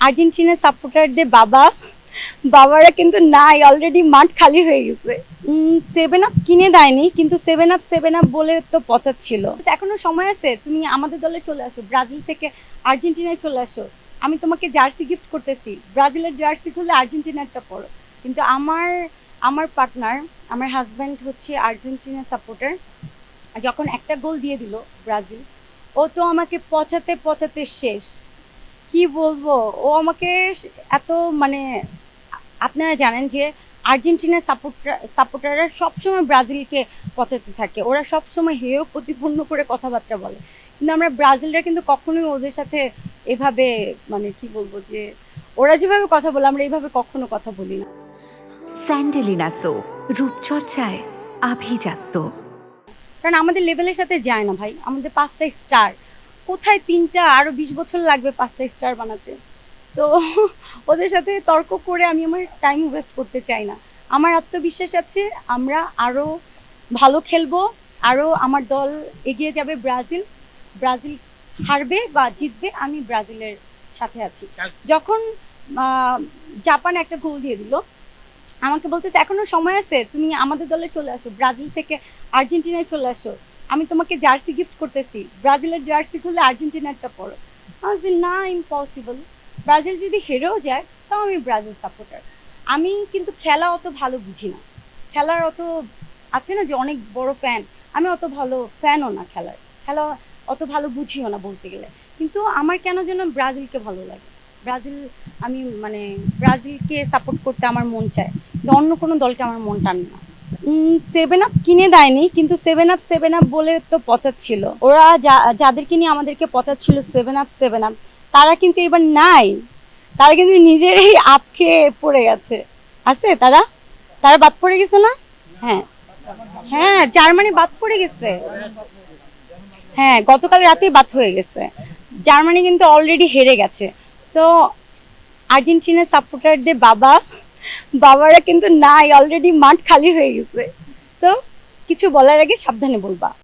আর্জেন্টিনার সাপোর্টারদের বাবারা কিন্তু নাই, অলরেডি মাঠ খালি হয়ে গেছে। 7 আপ কিনে দেয়নি, কিন্তু 7 আপ বলে তো পচাচ্ছিল। এখনো সময় আছে, তুমি আমাদের দলে চলে আসো, ব্রাজিল থেকে আর্জেন্টিনায় চলে আসো। আমি তোমাকে জার্সি গিফট করতেছি, ব্রাজিলের জার্সি খুললে আর্জেন্টিনারটা পরো। কিন্তু আমার পার্টনার, আমার হাজব্যান্ড হচ্ছে আর্জেন্টিনার সাপোর্টার। যখন একটা গোল দিয়ে দিল ব্রাজিল, ও তো আমাকে পচাতে পচাতে শেষ। কি বলবো, ও আমাকে এত মানে, আপনারা জানেন যে আর্জেন্টিনার সাপোর্টাররা সবসময় ব্রাজিলকে পচাতে থাকে, ওরা সবসময় হেয় প্রতিপন্ন করে কথাবার্তা বলে। কিন্তু আমরা ব্রাজিলরা কিন্তু কখনোই ওদের সাথে এভাবে, মানে কি বলবো, যে ওরা যেভাবে কথা বলে আমরা এইভাবে কখনো কথা বলি না। স্যান্ডেলিনা সো, রূপচর্চায় আভিজাত্য। কারণ আমাদের লেভেলের সাথে যায় না ভাই, আমাদের 5টা স্টার কোথায়, 3টা, আরো 20 বছর লাগবে 5টা স্টার বানাতে। সো ওদের সাথে তর্ক করে আমি আমার টাইম ওয়েস্ট করতে চাই না। আমার আত্মবিশ্বাস আছে, আমরা আরো ভালো খেলবো, আরো আমার দল এগিয়ে যাবে। ব্রাজিল হারবে বা জিতবে, আমি ব্রাজিলের সাথে আছি। যখন জাপান একটা গোল দিয়ে দিল, আমাকে বলতেছে এখনো সময় আছে, তুমি আমাদের দলে চলে আসো, ব্রাজিল থেকে আর্জেন্টিনায় চলে আসো। আমি তোমাকে জার্সি গিফট করতেছি, ব্রাজিলের জার্সি খুললে আর্জেন্টিনারটা পরো। আমি বলছি না, ইম্পসিবল। ব্রাজিল যদি হেরেও যায় তাও আমি ব্রাজিল সাপোর্টার। আমি কিন্তু খেলা অত ভালো বুঝি না, খেলার অত আছে না যে অনেক বড় ফ্যান, আমি অত ভালো ফ্যানও না, খেলা অত ভালো বুঝিও না বলতে গেলে। কিন্তু আমার কেন যেন ব্রাজিলকে ভালো লাগে, ব্রাজিল, আমি মানে ব্রাজিলকে সাপোর্ট করতে আমার মন চায়, কিন্তু অন্য কোনো দলকে আমার মন টানে না। 7 আপ কিনে দেয়নি, কিন্তু 7 আপ বলে তো পচাচ্ছিল, ওরা যাদেরকে নিয়ে আমাদেরকে পচাচ্ছিল 7 আপ, তারা কিন্তু এবার নাই, তারা কিন্তু নিজেরাই আপ খেয়ে পড়ে গেছে। আছে তারা বাদ পড়ে গেছে না? হ্যাঁ, হ্যাঁ, জার্মানি বাদ পড়ে গেছে। হ্যাঁ, গতকাল রাতেই বাদ হয়ে গেছে। জার্মানি কিন্তু অলরেডি হেরে গেছে। সো আর্জেন্টিনার সাপোর্টারদের বাবারা কিন্তু নাই, অলরেডি মাঠ খালি হয়ে গেছে। সো কিছু বলার আগে সাবধানে বলবা।